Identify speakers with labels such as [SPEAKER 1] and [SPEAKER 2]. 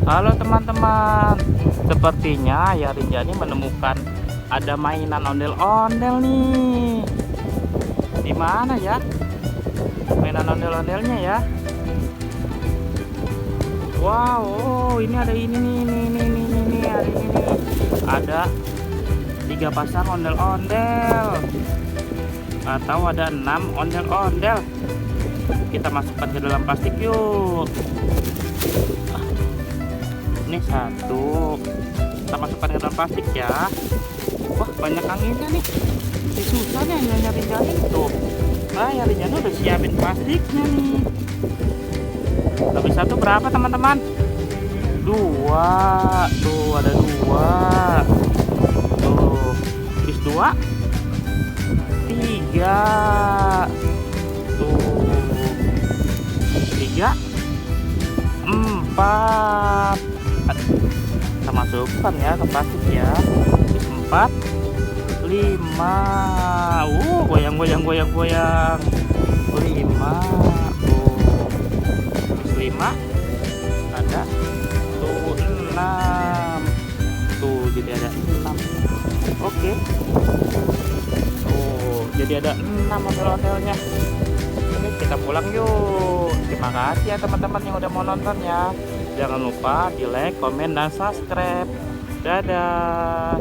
[SPEAKER 1] Halo teman-teman, sepertinya ya Rinjani menemukan ada mainan ondel-ondel nih. Di mana ya? Mainan ondel-ondelnya ya. Wow, oh, ini ada ini nih, ada ini nih. Ada 3 pasang ondel-ondel. Atau ada 6 ondel-ondel. Kita masukkan ke dalam plastik yuk. Ini 1, kita masukkan ke dalam plastik ya. Wah, banyak anginnya nih. Ini susah nih nyari tuh. Nah, Rinjani udah siapin plastiknya nih. Tapi 1 berapa teman-teman? 2. Tuh ada 2. Tuh, habis 2, 3. Tuh, 3, 4. Kita masukkan ya ke plastik ya. 4, 5. Goyang. 5. Tuh, 5 ada. Tuh, 6. Tuh, jadi ada 6. Oke. Tuh, jadi ada 6 ondel-ondelnya. Oke, kita pulang yuk. Terima kasih ya teman-teman yang udah mau nonton ya. Jangan lupa di like, komen, dan subscribe. Dadah.